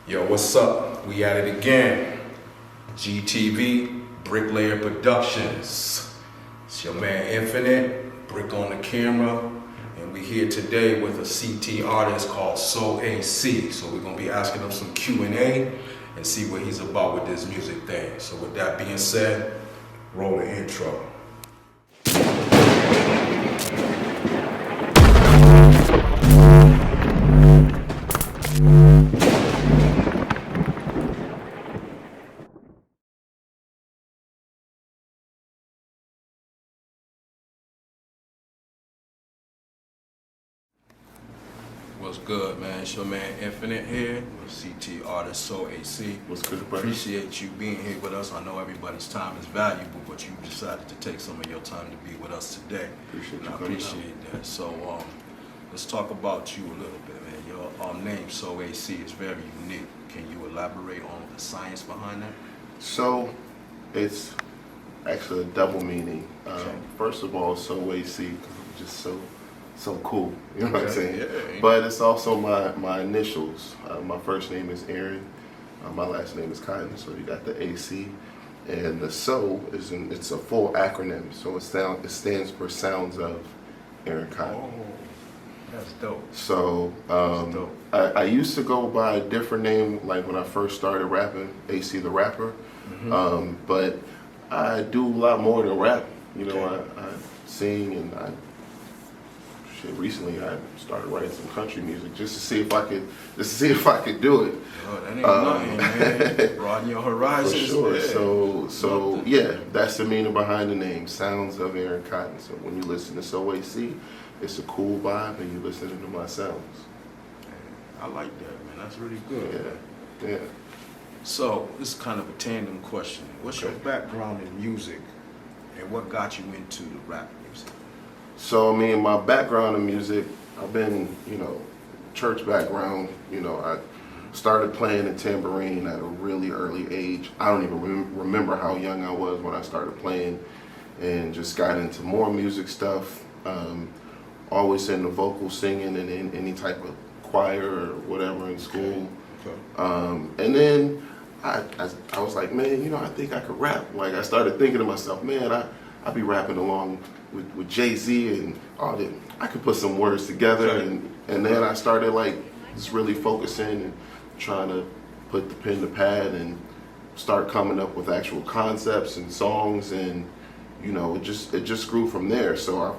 Yo, what's up? We at it again. Gtv Bricklayer Productions. It's your man Infinite, Brick on the camera, and we here today with a CT artist called Soul AC. So we're gonna be asking him some Q&A and see what he's about with this music thing. So with that being said, roll the intro. What's good, man? It's your man Infinite here with CT artist Soul AC. What's good, buddy? Appreciate you being here with us. I know everybody's time is valuable, but you decided to take some of your time to be with us today. Appreciate I appreciate that. So let's talk about you a little bit, man. Your name Soul AC is very unique. Can you elaborate on the science behind that? So, it's actually a double meaning. First of all, Soul AC, because I'm just so cool, you know what I'm saying? Yeah. But it's also my initials. My first name is Aaron, my last name is Cotton, so you got the AC. And the SOUL it's a full acronym, so it stands for Sounds of Aaron Cotton. Oh, that's dope. So I used to go by a different name, like when I first started rapping, AC the Rapper. Mm-hmm. But I do a lot more than rap. You know, I sing and recently I started writing some country music just to see if I could do it. Oh, that ain't nothing, man. Broaden your horizons. For sure. Yeah. So yeah, that's the meaning behind the name, Sounds of Aaron Cotton. So when you listen to Soul AC, it's a cool vibe, and you're listening to my sounds. I like that, man. That's really good. Yeah. So this is kind of a tandem question. What's your background in music, and what got you into the rap music? So, I mean, my background in music, I've been, church background. I started playing the tambourine at a really early age. I don't even remember how young I was when I started playing, and just got into more music stuff. Always in the vocal singing and in any type of choir or whatever in school. Okay. And then I was like, man, I think I could rap. Like, I started thinking to myself, man, I'd be rapping along with Jay-Z and all that. I could put some words together, and then I started just really focusing and trying to put the pen to pad and start coming up with actual concepts and songs, and it just grew from there. So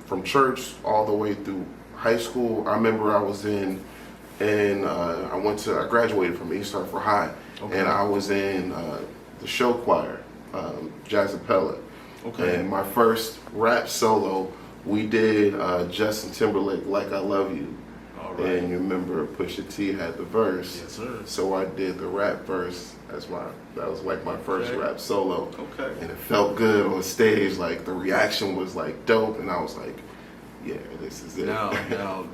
from church all the way through high school. I remember I was I graduated from East Hartford High, and I was in the show choir, Jazzapella. Okay. And my first rap solo, we did Justin Timberlake, Like I Love You. All right. And you remember Pusha T had the verse. Yes, sir. So I did the rap verse. That was like my first rap solo. Okay. And it felt good on stage. Like, the reaction was like dope, and I was like, yeah, this is it. Now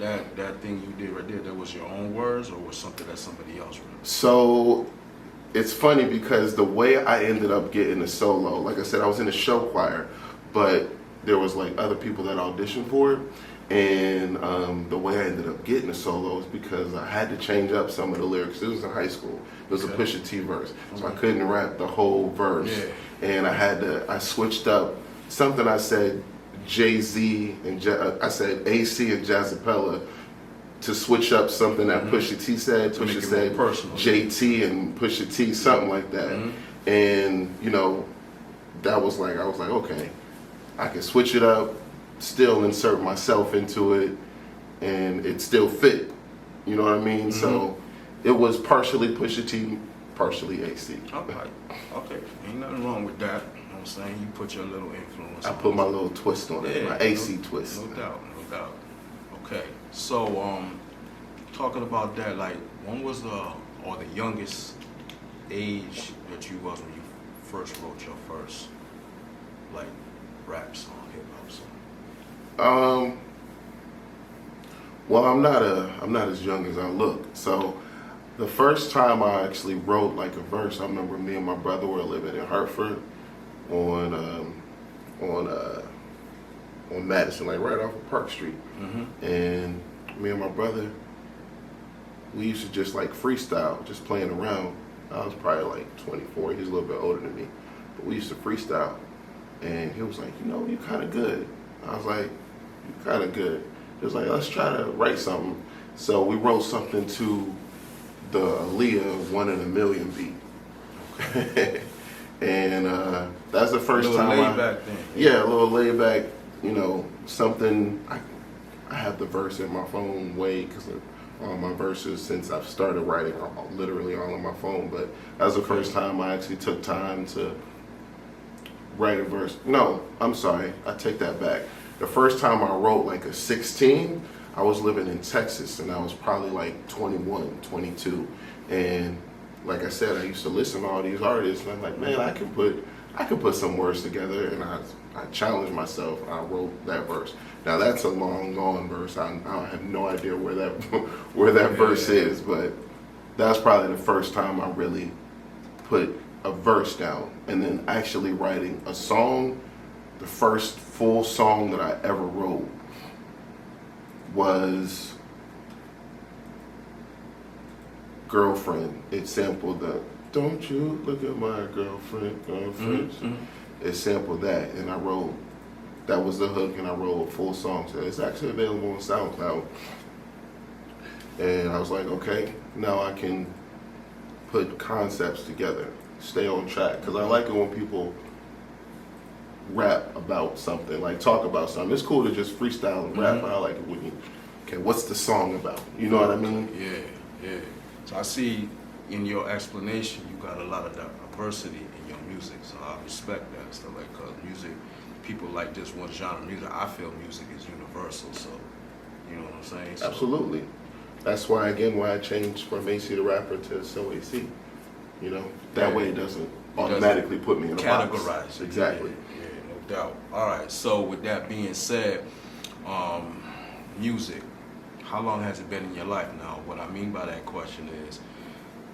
that thing you did right there, that was your own words, or was something that somebody else wrote? So it's funny because the way I ended up getting a solo, like I said, I was in a show choir, but there was other people that auditioned for it, and the way I ended up getting a solo is because I had to change up some of the lyrics. It was in high school. It was a Pusha T verse, so I couldn't rap the whole verse, and I switched up something. I said Jay-Z and I said AC and Jazzapella, to switch up something that Pusha T said. Pusha said JT and Pusha T, something like that. And that was I was like, okay, I can switch it up, still insert myself into it, and it still fit. You know what I mean? So it was partially Pusha T, partially AC. Okay. Ain't nothing wrong with that. You know what I'm saying? You put your little influence on it. I put my little twist on it, my AC twist. No doubt. Okay. So, talking about that, when was the youngest age that you was when you first wrote your first, rap song, hip hop song? Well, I'm not as young as I look. So, the first time I actually wrote a verse, I remember me and my brother were living in Hartford on Madison, right off of Park Street, and me and my brother, we used to just like freestyle, just playing around. I was probably like 24. He's a little bit older than me, but we used to freestyle. And he was like, you know, you kind of good. I was like, you kind of good. He was like, let's try to write something. So we wrote something to the Aaliyah 1 in a Million beat. And that's the first time. A little laid back thing. Yeah, a little laid back, you know, something. I have the verse in my phone way because all my verses since I've started writing are literally all on my phone. But that was the first time I actually took time to write a verse. No, I'm sorry, I take that back. The first time I wrote like a 16, I was living in Texas and I was probably like 21, 22. And like I said, I used to listen to all these artists and I'm like, man, I can put some words together. And I challenged myself. I wrote that verse. Now that's a long, long verse. I have no idea where that verse is, but that's probably the first time I really put a verse down. And then actually writing a song, the first full song that I ever wrote was Girlfriend. It sampled the "Don't You Look at My Girlfriend." Mm-hmm. It sampled that, and that was the hook, and I wrote a full song. So it's actually available on SoundCloud. And I was like, okay, now I can put concepts together, stay on track, because I like it when people rap about something, like talk about something. It's cool to just freestyle and rap, but I like it when you, okay, what's the song about? You know what I mean? Yeah. So I see in your explanation, you got a lot of diversity in your music, so I respect that and stuff like, cause music, people like this one genre of music. I feel music is universal, so you know what I'm saying? So, absolutely. That's why I changed from AC the rapper to So AC. You know, that way it doesn't automatically put me in a box. Categorize it. Exactly. Yeah, no doubt. All right. So with that being said, music. How long has it been in your life now? What I mean by that question is,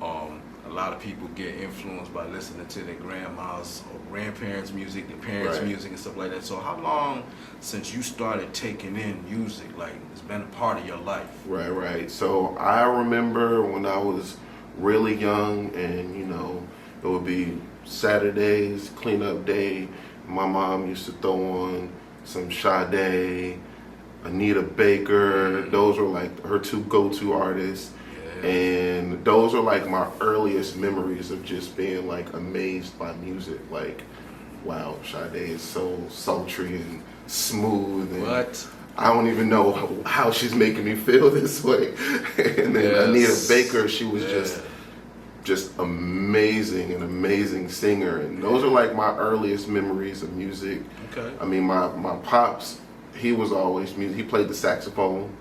a lot of people get influenced by listening to their grandma's or grandparents' music, their parents' music and stuff like that. So how long since you started taking in music, like it's been a part of your life? Right. So I remember when I was really young and, you know, it would be Saturdays, cleanup day. My mom used to throw on some Sade, Anita Baker. Those were like her two go-to artists. And those are like my earliest memories of just being like amazed by music. Like, wow, Sade is so sultry and smooth. And what? I don't even know how she's making me feel this way. And then Anita Baker, she was just amazing, an amazing singer. And those are like my earliest memories of music. Okay. I mean, my pops, he was always music. He played the saxophone.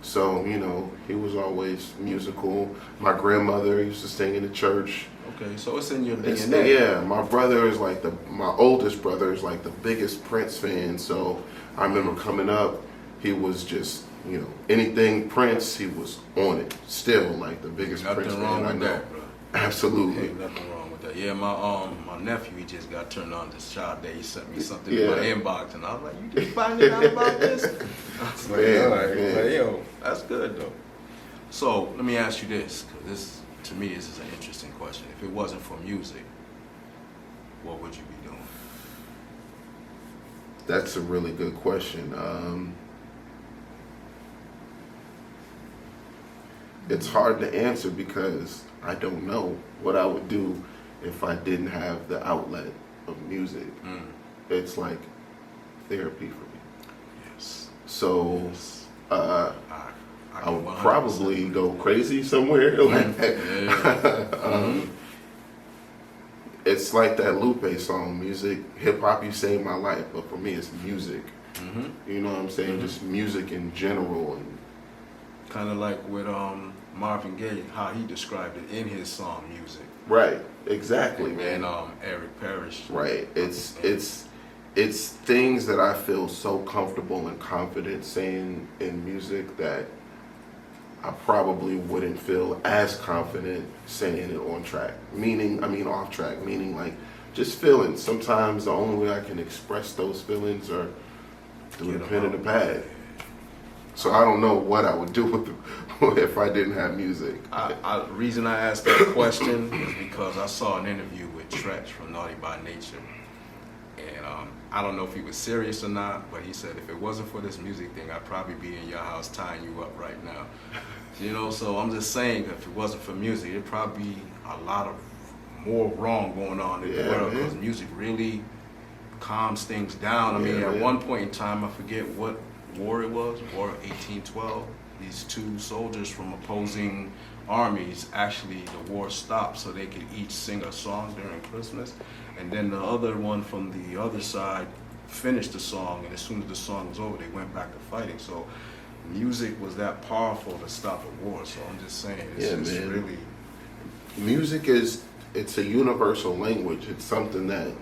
So, you know, he was always musical. My grandmother used to sing in the church. Okay, so it's in your DNA. Yeah, my brother is like my oldest brother is like the biggest Prince fan. So I remember coming up, he was just, you know, anything Prince, he was on it. Still like the biggest Prince fan I know. That, bro. Absolutely. Ain't nothing wrong with that. Yeah, my nephew, he just got turned on to Sade. He sent me something in my inbox, and I was like, "You just finding out about this?" I was like, "All right, like, yo, that's good though." So let me ask you this, because this, to me, this is an interesting question. If it wasn't for music, what would you be doing? That's a really good question. It's hard to answer because I don't know what I would do if I didn't have the outlet of music. It's like therapy for me. Yes. So I would 100% probably go crazy somewhere. It's like that Lupe song, music, hip hop, you saved my life, but for me it's music. You know what I'm saying? Just music in general. And kind of like with Marvin Gaye, how he described it in his song "Music." right, exactly, And man. Eric Parrish. Right. It's things that I feel so comfortable and confident saying in music that I probably wouldn't feel as confident saying it on track. Off track. Meaning like just feelings. Sometimes the only way I can express those feelings are through the pen and the pad. So I don't know what I would do if I didn't have music. Reason I asked that question is because I saw an interview with Tretch from Naughty by Nature. And I don't know if he was serious or not, but he said, if it wasn't for this music thing, I'd probably be in your house tying you up right now. You know, so I'm just saying, if it wasn't for music, it'd probably be a lot of more wrong going on in the world, because music really calms things down. I mean, at one point in time, I forget what war it was, War of 1812. These two soldiers from opposing armies, actually the war stopped so they could each sing a song during Christmas. And then the other one from the other side finished the song, and as soon as the song was over, they went back to fighting. So music was that powerful to stop a war. So I'm just saying, it's really... Music it's a universal language. It's something that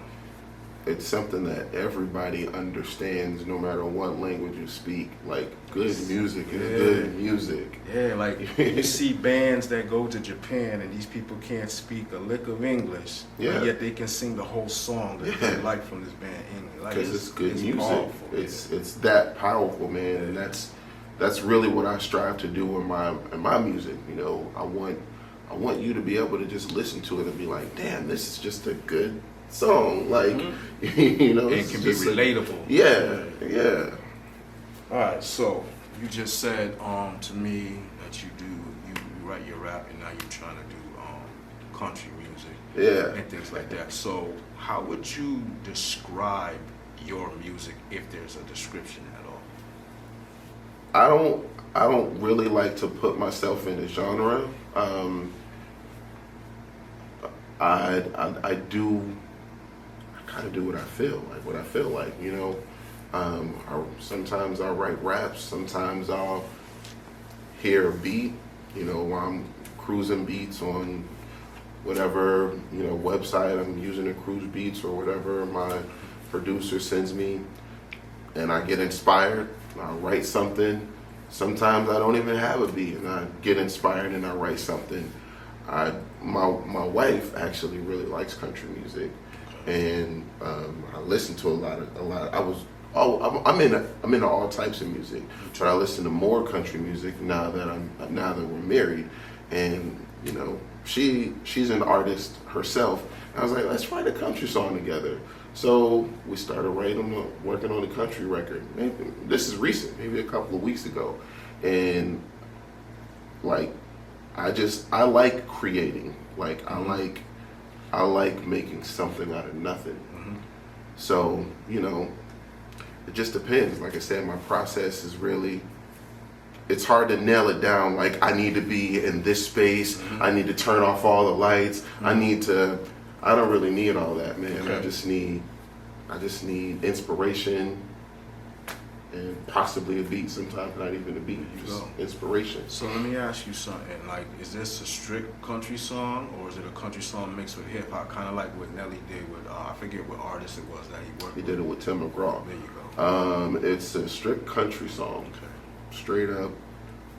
everybody understands, no matter what language you speak. Like, good music is good music. Yeah, like you see bands that go to Japan and these people can't speak a lick of English, but yet they can sing the whole song that they like from this band English. Like, because it's good music. Powerful, it's that powerful, man, and that's really what I strive to do in my music. You know, I want you to be able to just listen to it and be like, damn, this is just a good song. Like, you know, it can be relatable. Yeah. All right, so you just said to me that you write your rap, and now you're trying to do country music, and things like that. So how would you describe your music, if there's a description at all? I don't really like to put myself in a genre. I kind of do what I feel like, you know. Sometimes I'll write raps, sometimes I'll hear a beat, you know, while I'm cruising beats on whatever, you know, website I'm using to cruise beats, or whatever my producer sends me, and I get inspired, I'll write something. Sometimes I don't even have a beat, and I get inspired and I write something. My wife actually really likes country music, and I listen to a lot. I'm into all types of music, but I listen to more country music now that we're married, and you know, she's an artist herself. And I was like, let's write a country song together. So we started working on a country record. This is recent, maybe a couple of weeks ago, and like, I like creating. Like, I like making something out of nothing. So, you know, it just depends. Like I said, my process is really, it's hard to nail it down. Like, I need to be in this space. I need to turn off all the lights. I don't really need all that, man. Okay. I just need inspiration, and possibly a beat, sometimes not even a beat, just inspiration. So let me ask you something, like, is this a strict country song, or is it a country song mixed with hip hop, kind of like what Nelly did with, I forget what artist it was that he worked with. He did it with Tim McGraw. There you go. It's a strict country song, straight up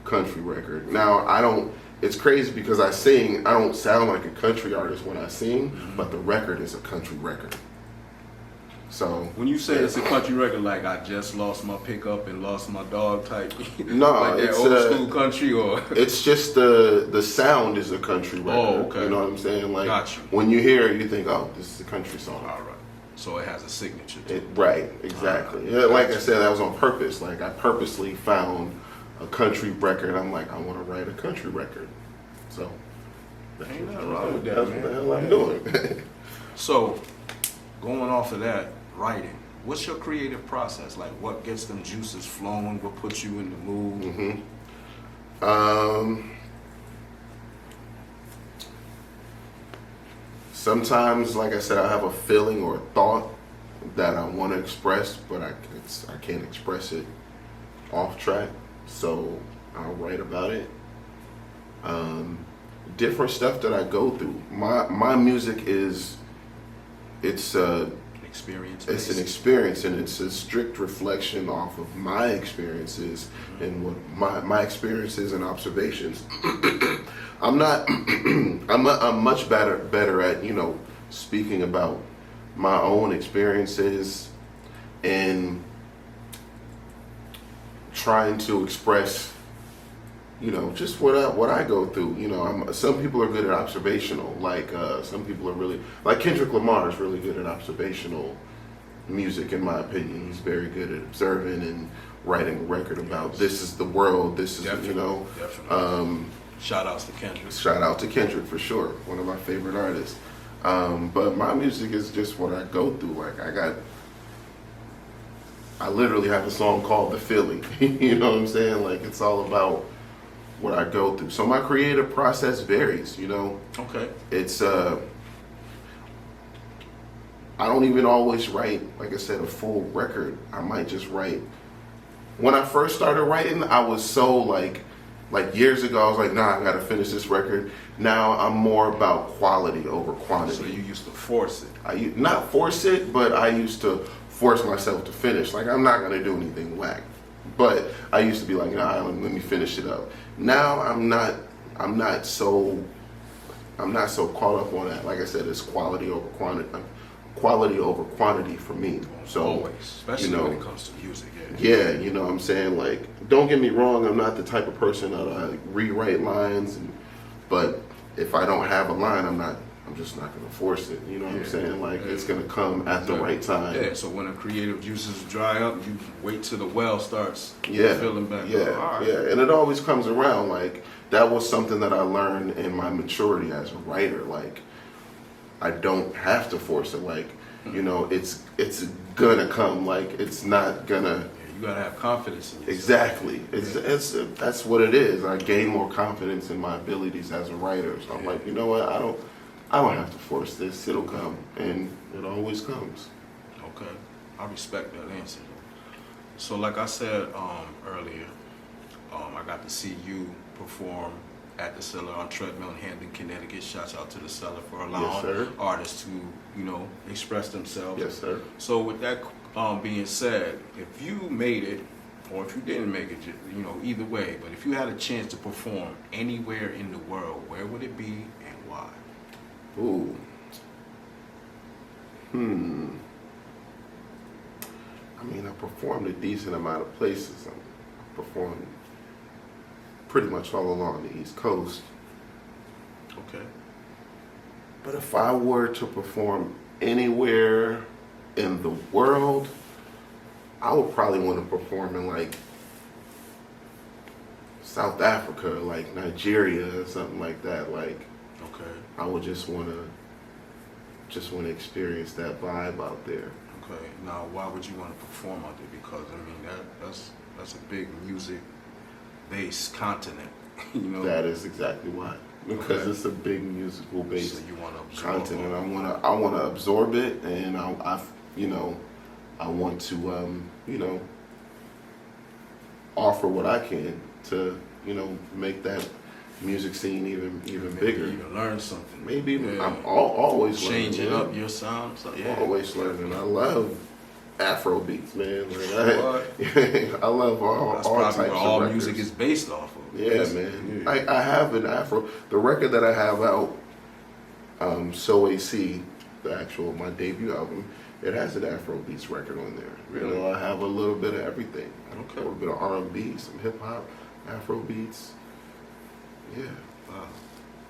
country record. Now, it's crazy because I don't sound like a country artist when I sing, but the record is a country record. So when you say it's a country record, like I just lost my pickup and lost my dog type, no, like that it's old school country, or it's just the sound is a country record. Oh, okay. You know what I'm saying? Like, gotcha. When you hear it, you think, oh, this is a country song. All right. So it has a signature to it. Right, exactly. Right. Yeah, like I said, that was on purpose. Like, I purposely found a country record. I'm like, I want to write a country record. So ain't nothing wrong with that, that's man. What the hell I'm doing. So, going off of that, writing, what's your creative process? Like, what gets them juices flowing? What puts you in the mood? Sometimes, like I said, I have a feeling or a thought that I want to express, but I can't express it off track, so I'll write about it. Different stuff that I go through. My music it's an experience, and it's a strict reflection off of my experiences and what my experiences and observations. I'm much better at, you know, speaking about my own experiences and trying to express you know, just what I go through. You know, some people are good at observational. Like some people are really like Kendrick Lamar is really good at observational music, in my opinion. He's very good at observing and writing a record about this is the world. This is Definitely, you know. definitely. Shout outs to Kendrick. Shout out to Kendrick for sure. One of my favorite artists. But my music is just what I go through. Like I literally have a song called The Feeling. You know what I'm saying? Like it's all about what I go through. So my creative process varies, you know. Okay. It's I don't even always write, like I said, a full record. I might just write. When I first started writing, I was so like years ago, I was like, nah, I gotta finish this record. Now I'm more about quality over quantity. So you used to force it. Not force it, but I used to force myself to finish. Like I'm not gonna do anything whack. But I used to be like, nah, let me finish it up. Now I'm not so caught up on that. Like I said, it's quality over quantity for me. So always, especially you know, when it comes to music. Yeah, you know what I'm saying? Like, don't get me wrong, I'm not the type of person that I rewrite lines, but if I don't have a line, I'm just not gonna force it. You know what I'm saying? Like it's gonna come at the right time. Yeah, so when the creative juices dry up, you wait till the well starts filling back up. Yeah, and it always comes around. Like that was something that I learned in my maturity as a writer. Like I don't have to force it. Like, you know, it's gonna come. Like it's not gonna. You gotta have confidence in yourself. Exactly. It's that's what it is. I gain more confidence in my abilities as a writer. So I'm like, you know what? I don't have to force this. It'll come, and it always comes. Okay, I respect that answer. So, like I said earlier, I got to see you perform at the Cellar on Treadmill in Hampton, Connecticut. Shouts out to the Cellar for allowing artists to, you know, express themselves. Yes, sir. So, with that being said, if you made it, or if you didn't make it, you know, either way, but if you had a chance to perform anywhere in the world, where would it be and why? Ooh. I mean, I performed a decent amount of places. I performed pretty much all along the East Coast. Okay. But if I were to perform anywhere in the world, I would probably want to perform in like South Africa, like Nigeria or something like that. Like, okay, I would just want to experience that vibe out there. Okay. Now, why would you want to perform out there? Because I mean, that's a big music-based continent. You know. That is exactly why. Because it's a big musical based so you want to absorb content, and I want to absorb it, and I want to offer what I can to make that music scene even bigger. You can learn something. Maybe I'm always changing learning, up your sound. So, always learning. I love Afro beats, man. Like, I love all That's all probably types where all of records. music is based off of. Yeah, man. I have an Afro. The record that I have out, So AC, my debut album, it has an Afro beats record on there. Really? You know, I have a little bit of everything. Okay. A little bit of R&B, some hip hop, Afro beats. Yeah. Wow.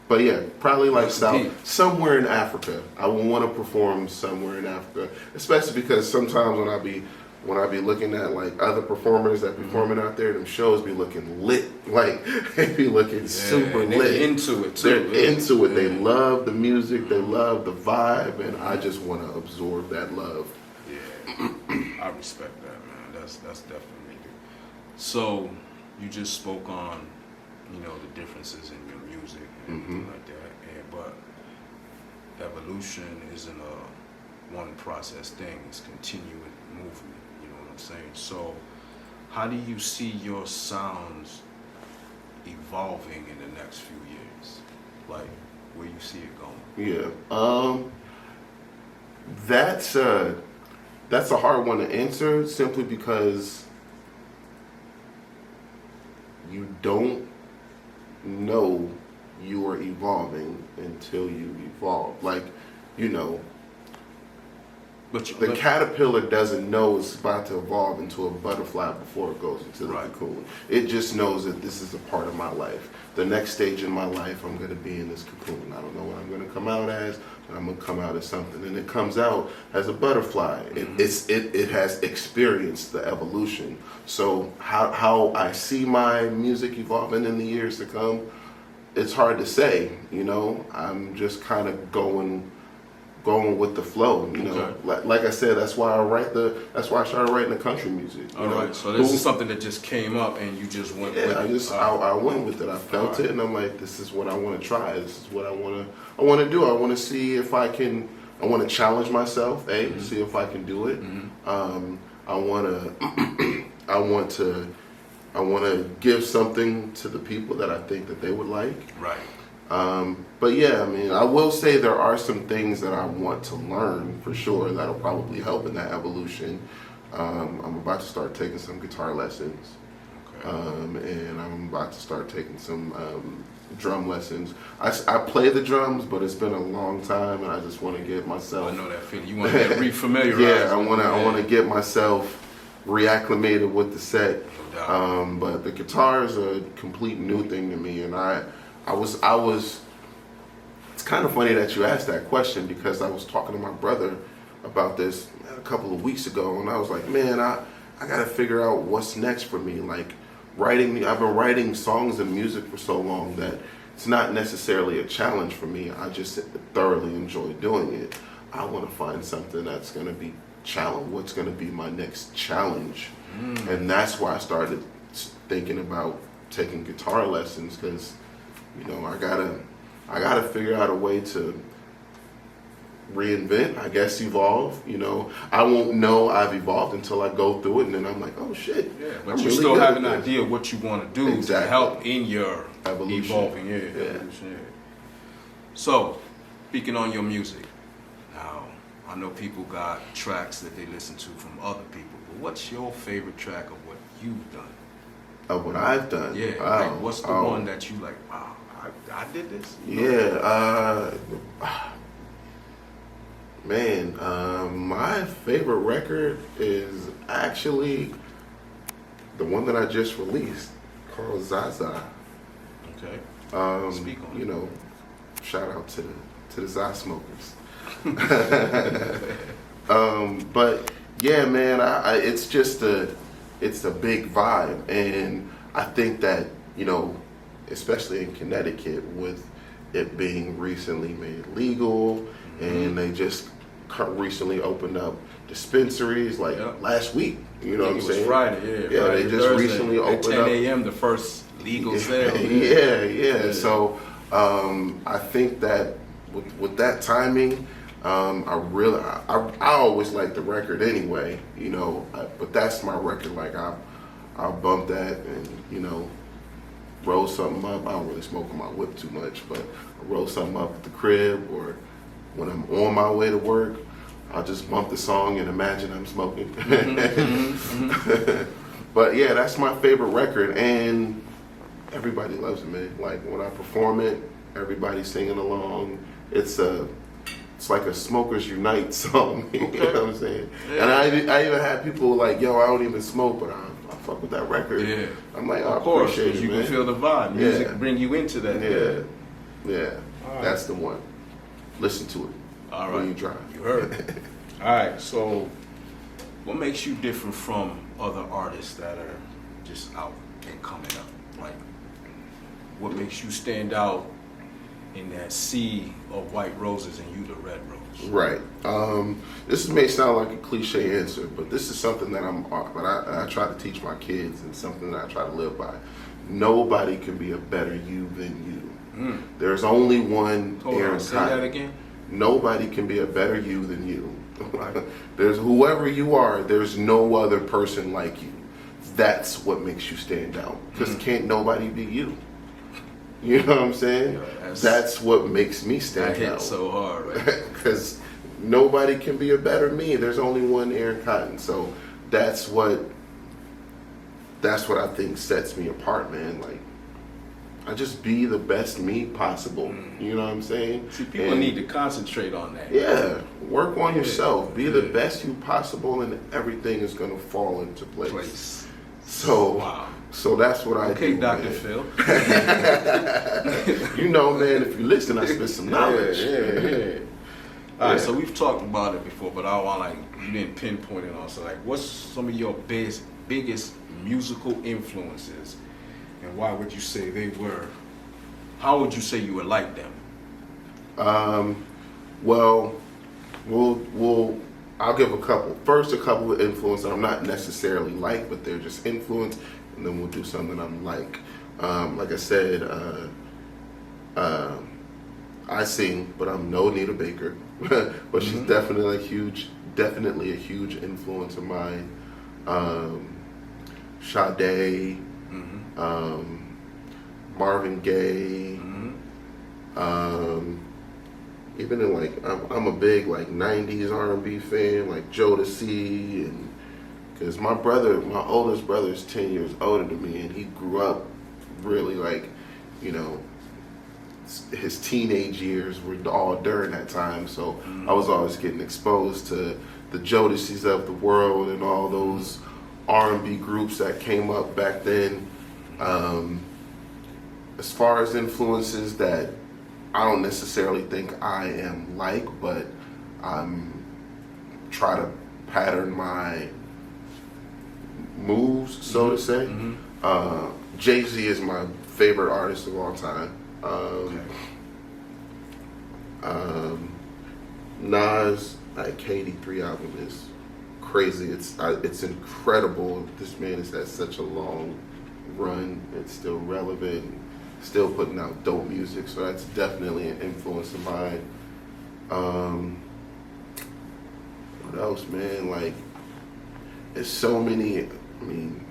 But yeah, probably like Deep. somewhere in Africa. I would want to perform somewhere in Africa, especially because sometimes when I be looking at like other performers that performing out there, them shows be looking lit. Like they be looking super lit. They're into it too. They're into it. They love the music. They love the vibe, and I just want to absorb that love. Yeah, I respect that, man. That's definitely good. So you just spoke on, the differences in your music and everything like that. But evolution isn't a one process thing. It's continuous movement. You know what I'm saying? So how do you see your sounds evolving in the next few years? Like where you see it going? Yeah. That's a hard one to answer simply because you don't know you are evolving until you evolve. Like, The caterpillar doesn't know it's about to evolve into a butterfly before it goes into the cocoon. It just knows that this is a part of my life. The next stage in my life, I'm going to be in this cocoon. I don't know what I'm going to come out as, but I'm going to come out as something. And it comes out as a butterfly. It has experienced the evolution. So how I see my music evolving in the years to come, it's hard to say. You know, I'm just kind of going with the flow, you know. Like I said, that's why I started writing the country music. All right, so this is something that just came up and you just went with it. I went with it. I felt it, and I'm like, this is what I want to try. This is what I want to do. I want to see if I can. I want to challenge myself, see if I can do it. I want to give something to the people that I think that they would like. Right. But yeah, I mean, I will say there are some things that I want to learn for sure that'll probably help in that evolution. I'm about to start taking some guitar lessons, and I'm about to start taking some drum lessons. I play the drums, but it's been a long time, and I just want to get myself. I know that feeling. You want to get refamiliarized. Yeah, I want to get myself reacclimated with the set. But the guitar is a complete new thing to me, and I was. It's kind of funny that you asked that question, because I was talking to my brother about this a couple of weeks ago, and I was like, man, I got to figure out what's next for me. Like I've been writing songs and music for so long that it's not necessarily a challenge for me. I just thoroughly enjoy doing it. I want to find something that's going to be challenge. What's going to be my next challenge? And that's why I started thinking about taking guitar lessons, because you know, I gotta figure out a way to reinvent, I guess evolve. You know, I won't know I've evolved until I go through it, and then I'm like, oh shit. Yeah, but you still have an idea of what you want to do to help in your evolution. Evolving. Evolution. So, speaking on your music, now I know people got tracks that they listen to from other people, but what's your favorite track of what you've done? Of what I've done? Yeah. Like, what's the one that you like? Wow, I did this. Man, my favorite record is actually the one that I just released, called Zaza. Okay. Speak on it. You know, shout out to the Za smokers. But yeah, man, it's a big vibe, and I think that, you know, especially in Connecticut, with it being recently made legal, and they just recently opened up dispensaries last week. You know what I'm saying? It was Friday, yeah. Friday, They just Thursday, recently opened at up. 10 a.m. the first legal sale. Yeah. So I think that with that timing, I always like the record anyway, you know. But that's my record. Like I'll bump that and, you know, roll something up. I don't really smoke on my whip too much, but I roll something up at the crib, or when I'm on my way to work, I'll just bump the song and imagine I'm smoking. But yeah, that's my favorite record, and everybody loves it, man. Like when I perform it, everybody's singing along. It's like a Smokers Unite song. You know what I'm saying? Yeah. And I even had people like, yo, I don't even smoke, but I fuck with that record. Yeah. I'm like, of course, appreciate it, you man. can feel the vibe. Music bring you into that. Yeah. Right. That's the one. Listen to it. All right. When you drive. You heard it. All right. So, what makes you different from other artists that are just out and coming up? Like, what makes you stand out in that sea of white roses and you the red rose? Right. This may sound like a cliche answer, but this is something that I try to teach my kids, and something that I try to live by. Nobody can be a better you than you. There's only one Aaron Say that again? Nobody can be a better you than you. Right. There's whoever you are, there's no other person like you. That's what makes you stand out. Because can't nobody be you. You know what I'm saying? Yeah, that's what makes me stand out. That hit so hard, right? Because nobody can be a better me. There's only one Aaron Cotton. So that's what I think sets me apart, man. Like, just be the best me possible. You know what I'm saying? See, people need to concentrate on that. Yeah, work on yourself. Be the best you possible, and everything is gonna fall into place. So, wow. So that's what I do. Okay, Dr. Man. Phil. You know, man, if you listen, I spit some knowledge. Yeah. All right, so we've talked about it before, but I want you didn't pinpoint it on. So what's some of your biggest musical influences, and why would you say they were? How would you say you were like them? Well, I'll give a couple. First, a couple of influences I'm not necessarily like, but they're just influence, and then we'll do something I'm like. Like I said, I sing, but I'm no Anita Baker, but she's definitely a huge influence of mine. Sade, Marvin Gaye, even in I'm a big 90s R&B fan, like Jodeci, and because my oldest brother is 10 years older than me, and he grew up really his teenage years were all during that time, so I was always getting exposed to the Jodecis of the world and all those R&B groups that came up back then. As far as influences that I don't necessarily think I am like, but I'm try to pattern my moves, so to say. Jay-Z is my favorite artist of all time. Nas, KD3 album is crazy. It's incredible. This man has had such a long run. It's still relevant, still putting out dope music. So that's definitely an influence of mine. What else, man? There's so many. I mean,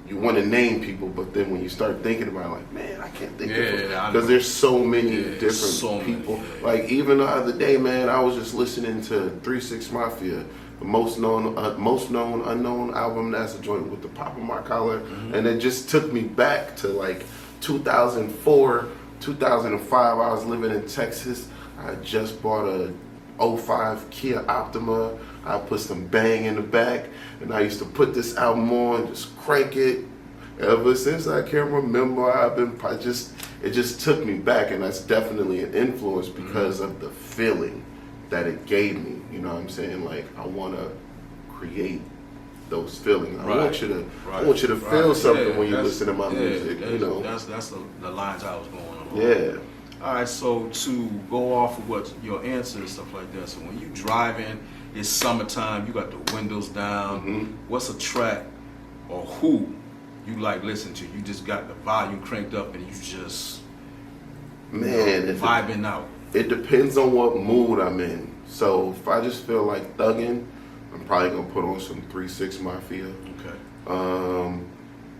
you want to name people, but then when you start thinking about it, man, I can't think of them because there's so many different people. Even the other day, man, I was just listening to 3 6 Mafia, the most known unknown album. That's a joint with the pop on my collar, and it just took me back to 2004, 2005. I was living in Texas. I just bought a 05 Kia Optima. I put some bang in the back, and I used to put this album on, just crank it. Ever since I can remember, it just took me back, and that's definitely an influence because of the feeling that it gave me. You know what I'm saying? I want to create those feelings. I want you to feel something when you listen to my music. That's the lines I was going on. Yeah. All right, so to go off of what your answer and stuff like that. So when you driving, it's summertime, you got the windows down. What's a track or who you like listening to? You just got the volume cranked up and you just vibing out. It depends on what mood I'm in. So if I just feel like thugging, I'm probably gonna put on some 3 6 Mafia. Okay.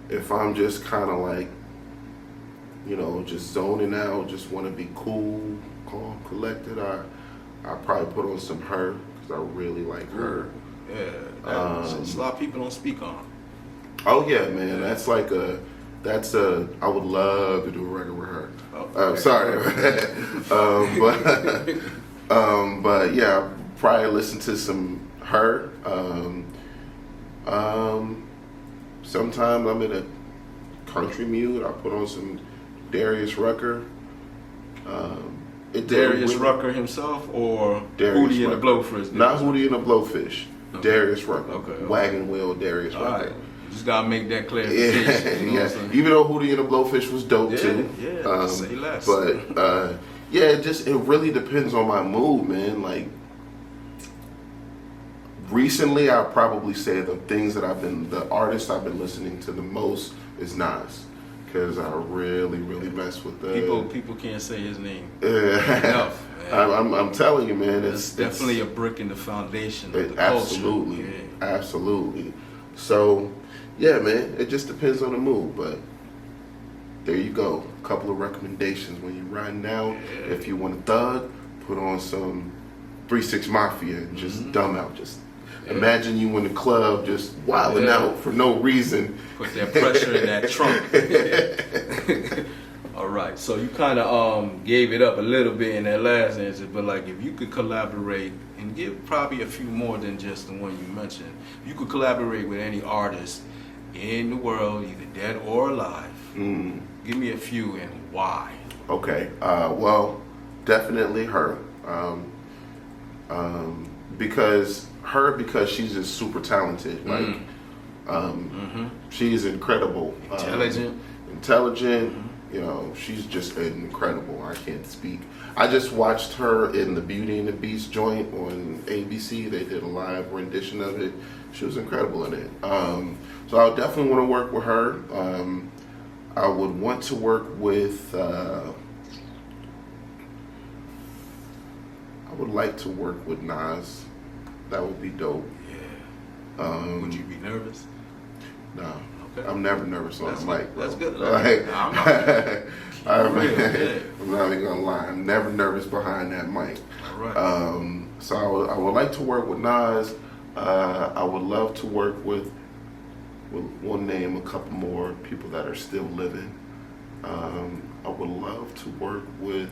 If I'm just kind of just zoning out, just want to be cool, calm, collected, I probably put on some Her, because I really like Her. Yeah, that's a lot of people don't speak on. Oh yeah, man, that's I would love to do a record with Her. Sorry. But yeah, probably listen to some Her. Sometimes I'm in a country mood. I put on some Darius Rucker. Darius Rucker himself, or Hootie and the Blowfish? Not Hootie and the Blowfish. Okay. Darius Rucker. Okay. Wagon Wheel Darius Rucker. Right. Just gotta make that clarification. Even though Hootie and the Blowfish was dope too. Yeah. Say less. But it really depends on my mood, man. Recently, I'll probably say the artist I've been listening to the most is Nas. Because I really mess with the people can't say his name enough. I'm telling you, man, it's definitely a brick in the foundation of the absolutely, culture. Absolutely. So, yeah, man, it just depends on the mood. But there you go, a couple of recommendations when you're riding out. If you want to thug, put on some 3 6 Mafia and just dumb out, just Imagine you in the club just wilding out for no reason. Put that pressure in that trunk. All right, so you kind of gave it up a little bit in that last answer, but like if you could collaborate and give probably a few more than just the one you mentioned, if you could collaborate with any artist in the world, either dead or alive, give me a few and why. Okay, well, definitely her, because she's just super talented. Like, she's incredible, intelligent. You know, she's just incredible. I can't speak. I just watched her in the Beauty and the Beast joint on ABC. They did a live rendition of it. She was incredible in it. So I would definitely want to work with her. I would want to work with. I would like to work with Nas. That would be dope. Yeah. Would you be nervous? No. Okay. I'm never nervous on the mic, bro. That's good. Like, I'm not even gonna lie. I'm never nervous behind that mic. All right. So I would like to work with Nas. I would love to work with. We'll name a couple more people that are still living. I would love to work with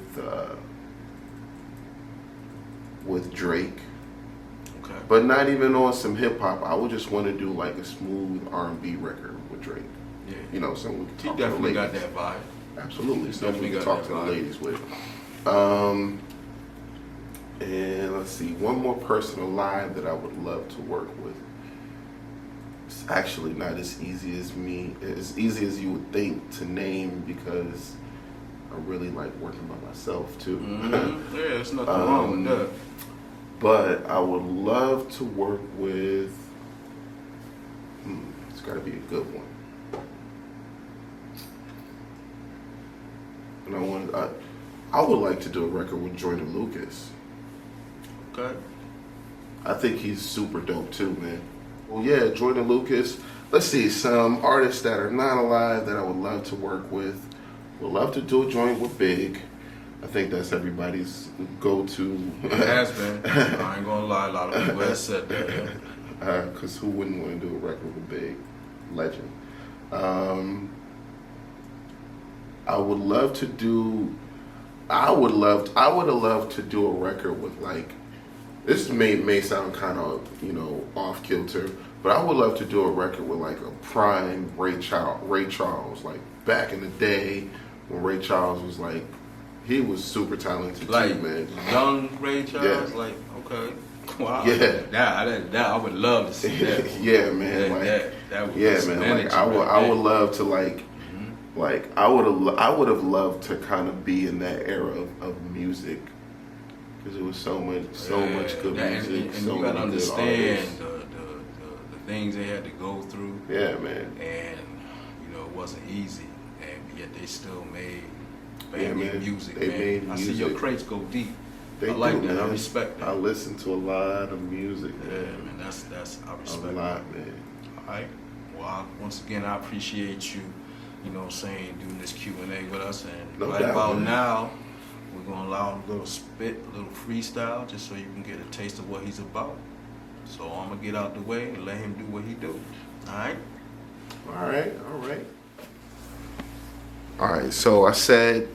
Drake. Okay. But not even on some hip hop. I would just want to do like a smooth R&B record with Drake. Yeah. You know, something we can He talk to the definitely ladies. got that vibe. Absolutely, something we can got talk that to the vibe. ladies with. And let's see, one more person alive that I would love to work with. It's actually not as easy as you would think to name, because I really like working by myself too. Yeah, there's nothing wrong with that. But I would love to work with. It's got to be a good one. And I would like to do a record with Jordan Lucas. Okay. I think he's super dope too, man. Well, yeah, Jordan Lucas. Let's see, some artists that are not alive that I would love to work with. Would love to do a joint with Big. I think that's everybody's go-to. It has been. I ain't gonna lie, a lot of people have said that. Because who wouldn't want to do a record with Big? Legend. I would love to do. I would have loved to do a record with, like, this may sound kind of, off kilter, but I would love to do a record with like a prime Ray Charles, like back in the day when Ray Charles was like, he was super talented like, too, man. Young Ray Charles, Yeah. like, okay. Wow. Yeah. That I would love to see that. Yeah, man. That would yeah, be some man. Like energy I would love to like I would have loved to kind of be in that era of music, because it was so much good music. And so you gotta many good understand artists. the things they had to go through. Yeah, man. And it wasn't easy, and yet they still made Yeah, man. music. They man. made I see music. your crates go deep. They I like do, that. man. I respect that. I listen to a lot of music, Yeah, man. man. That's I respect A lot, man. All right. Well, once again, I appreciate you. Doing this Q&A with us, and No right doubt, about man. now, we're gonna allow him a little spit, a little freestyle, just so you can get a taste of what he's about. So I'm gonna get out the way and let him do what he do. All right. All right, so I said,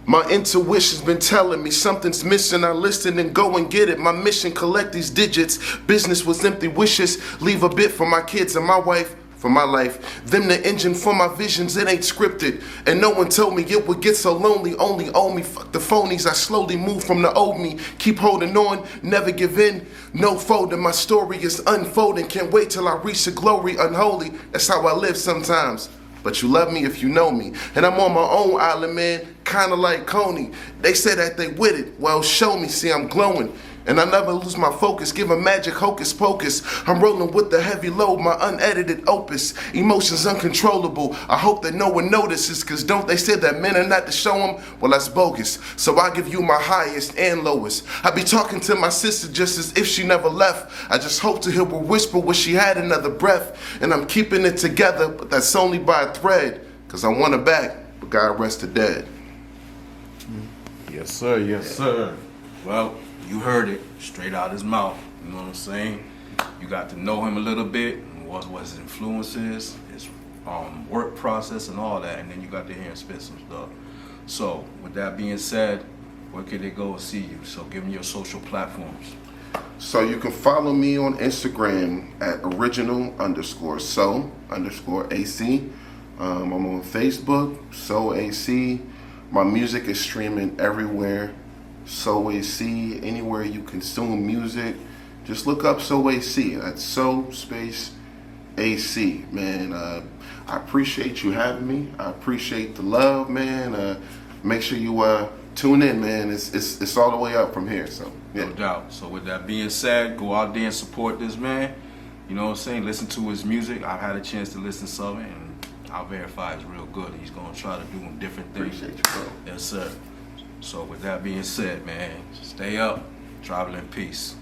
my intuition's been telling me something's missing. I listen and go and get it. My mission, collect these digits. Business was empty wishes. Leave a bit for my kids and my wife. For my life, them the engine for my visions, it ain't scripted. And no one told me it would get so lonely, only owe me, fuck the phonies. I slowly move from the old me, keep holding on, never give in. No folding, my story is unfolding. Can't wait till I reach the glory unholy. That's how I live sometimes. But you love me if you know me. And I'm on my own island, man, kinda like Coney. They say that they with it, well show me, see I'm glowing. And I never lose my focus, give a magic hocus pocus. I'm rolling with the heavy load, my unedited opus. Emotions uncontrollable, I hope that no one notices. Cause don't they say that men are not to show them? Well, that's bogus. So I give you my highest and lowest. I be talking to my sister just as if she never left. I just hope to hear her whisper when she had another breath. And I'm keeping it together, but that's only by a thread. Cause I want her back, but God rest her dead. Yes, sir. Yes, sir. Well, you heard it straight out his mouth. You know what I'm saying? You got to know him a little bit, and what his influences, his work process and all that, and then you got to hear him spit some stuff. So with that being said, where can they go and see you? So give them your social platforms. So you can follow me on Instagram at original_so_AC. I'm on Facebook, So AC. My music is streaming everywhere. So AC, anywhere you consume music, just look up So AC. That's So space AC, man. I appreciate you having me. I appreciate the love, man. Make sure you tune in, man. It's all the way up from here. So yeah. No doubt. So with that being said, go out there and support this man. You know what I'm saying? Listen to his music. I've had a chance to listen to some, and I'll verify it's real good. He's gonna try to do different things. Appreciate you, bro. Yes, sir. So with that being said, man, stay up, travel in peace.